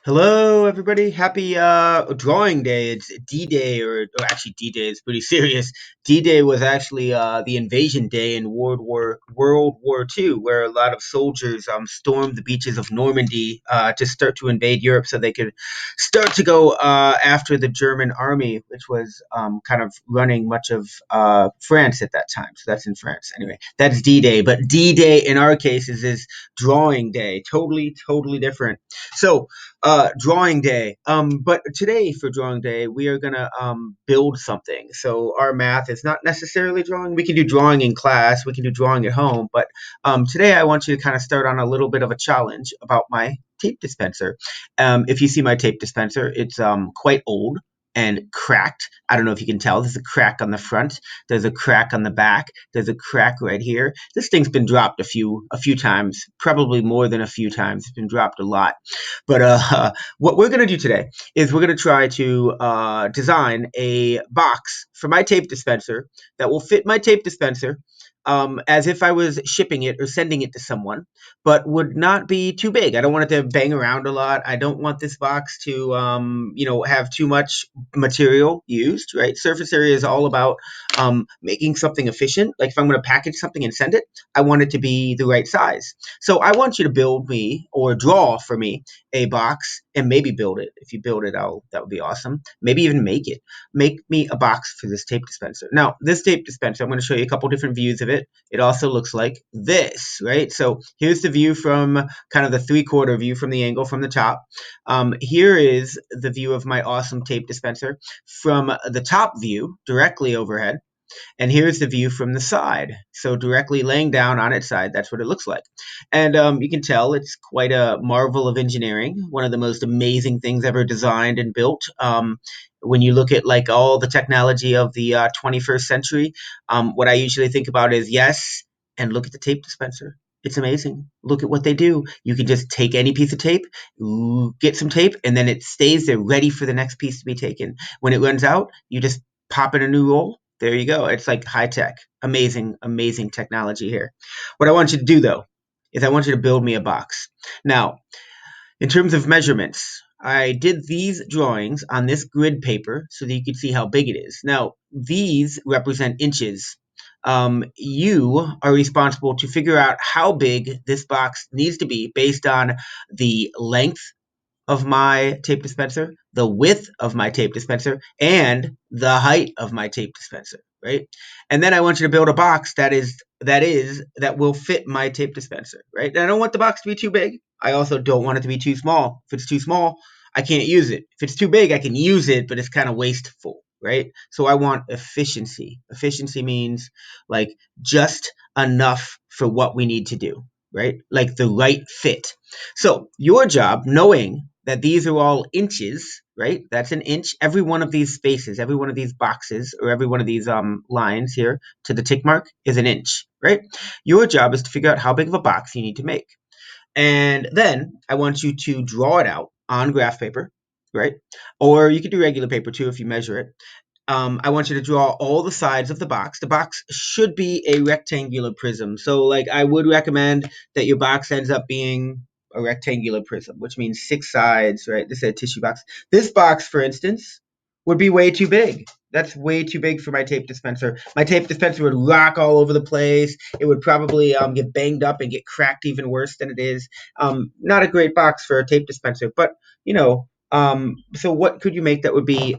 Hello, everybody. Happy drawing day. It's D-Day, or actually D-Day is pretty serious. D-Day was actually the invasion day in World War II, where a lot of soldiers stormed the beaches of Normandy to start to invade Europe, so they could start to go after the German army, which was kind of running much of France at that time. So that's in France. Anyway, that's D-Day. But D-Day in our case is drawing day. Totally, totally different. So drawing day. But today for drawing day, we are gonna build something. So our math is not necessarily drawing. We can do drawing in class. We can do drawing at home. But today I want you to kind of start on a little bit of a challenge about my tape dispenser. If you see my tape dispenser, it's quite old and cracked. I don't know if you can tell. There's a crack on the front. There's a crack on the back. There's a crack right here. This thing's been dropped a few times, probably more than a few times. It's been dropped a lot. But what we're going to do today is we're going to try to design a box for my tape dispenser that will fit my tape dispenser as if I was shipping it or sending it to someone, but would not be too big. I don't want it to bang around a lot. I don't want this box to, have too much material used, right? Surface area is all about making something efficient. Like if I'm going to package something and send it, I want it to be the right size. So I want you to build me or draw for me a box and maybe build it. If you build it, that would be awesome. Maybe even make it. Make me a box for this tape dispenser. Now, this tape dispenser, I'm going to show you a couple different views of it. It also looks like this, right? So here's the view from kind of the three-quarter view from the angle from the top. Here is the view of my awesome tape dispenser from the top view, directly overhead. And here's the view from the side. So directly laying down on its side, that's what it looks like. And you can tell it's quite a marvel of engineering, one of the most amazing things ever designed and built. When you look at like all the technology of the 21st century, what I usually think about is yes, and look at the tape dispenser. It's amazing. Look at what they do. You can just take any piece of tape, get some tape, and then it stays there ready for the next piece to be taken. When it runs out, you just pop in a new roll. There you go. It's like high tech. Amazing, amazing technology here. What I want you to do though is I want you to build me a box. Now, in terms of measurements, I did these drawings on this grid paper so that you could see how big it is. Now, these represent inches. You are responsible to figure out how big this box needs to be based on the length of my tape dispenser, the width of my tape dispenser, and the height of my tape dispenser, right? And then I want you to build a box that will fit my tape dispenser, right? And I don't want the box to be too big. I also don't want it to be too small. If it's too small, I can't use it. If it's too big, I can use it, but it's kind of wasteful, right? So I want efficiency. Efficiency means like just enough for what we need to do, right? Like the right fit. So your job, knowing that these are all inches, right? That's an inch. Every one of these spaces, every one of these boxes, or every one of these lines here to the tick mark is an inch, right? Your job is to figure out how big of a box you need to make. And then I want you to draw it out on graph paper, right? Or you could do regular paper too if you measure it. I want you to draw all the sides of the box. The box should be a rectangular prism. So, like, I would recommend that your box ends up being a rectangular prism, which means six sides, right? This is a tissue box. This box, for instance, would be way too big. That's way too big for my tape dispenser. My tape dispenser would rock all over the place. It would probably get banged up and get cracked even worse than it is. Not a great box for a tape dispenser, but so what could you make that would be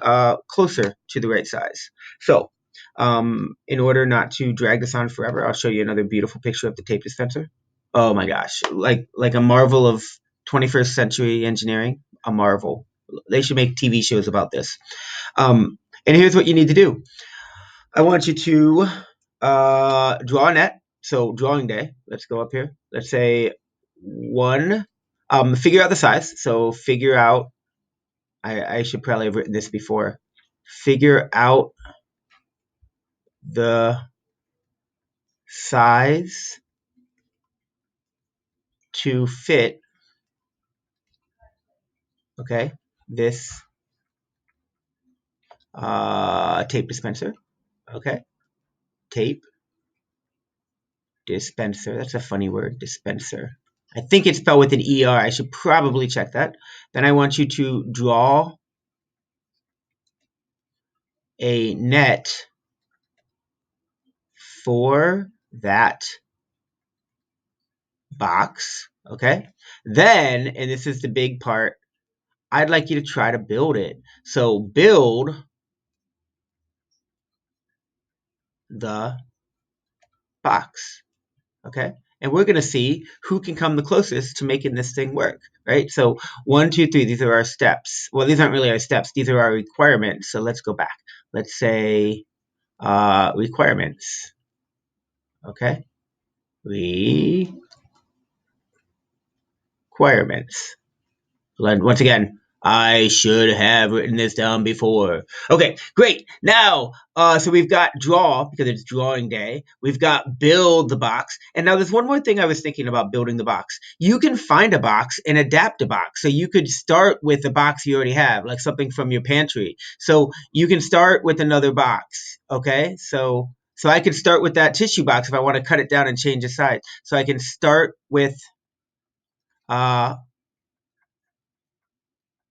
closer to the right size? So, in order not to drag this on forever, I'll show you another beautiful picture of the tape dispenser. Oh my gosh, like a marvel of 21st century engineering, a marvel. They should make TV shows about this. And here's what you need to do. I want you to draw a net. So drawing day. Let's go up here. Let's say one. Figure out the size. So figure out. I should probably have written this before. Figure out the size to fit. Okay, this tape dispenser. Okay, tape dispenser. That's a funny word, dispenser. I think it's spelled with an ER. I should probably check that. Then I want you to draw a net for that box. Okay. Then, and this is the big part, I'd like you to try to build it. So build the box. Okay. And we're going to see who can come the closest to making this thing work, right? So 1, 2, 3, these are our steps. Well, these aren't really our steps. These are our requirements. So let's go back. Let's say requirements. Okay. Requirements. Once again, I should have written this down before. Okay, great. Now, so we've got draw because it's drawing day. We've got build the box. And now there's one more thing I was thinking about building the box. You can find a box and adapt a box. So you could start with the box you already have, like something from your pantry. So you can start with another box. Okay, so I could start with that tissue box if I want to cut it down and change the size. So I can start with uh,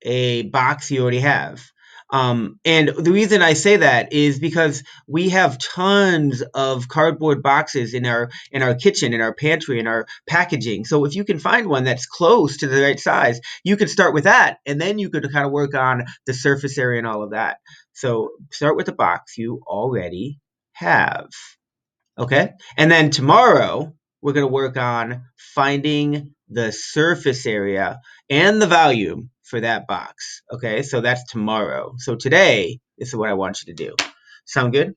a box you already have. And the reason I say that is because we have tons of cardboard boxes in our kitchen, in our pantry, in our packaging. So if you can find one that's close to the right size, you could start with that, and then you could kind of work on the surface area and all of that. So start with the box you already have. Okay. And then tomorrow, we're going to work on finding the surface area and the volume for that box. Okay. So that's tomorrow. So today, this is what I want you to do. Sound good?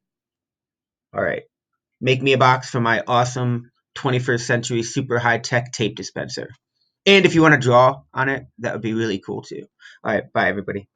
All right. Make me a box for my awesome 21st century super high tech tape dispenser. And if you want to draw on it, that would be really cool too. All right. Bye, everybody.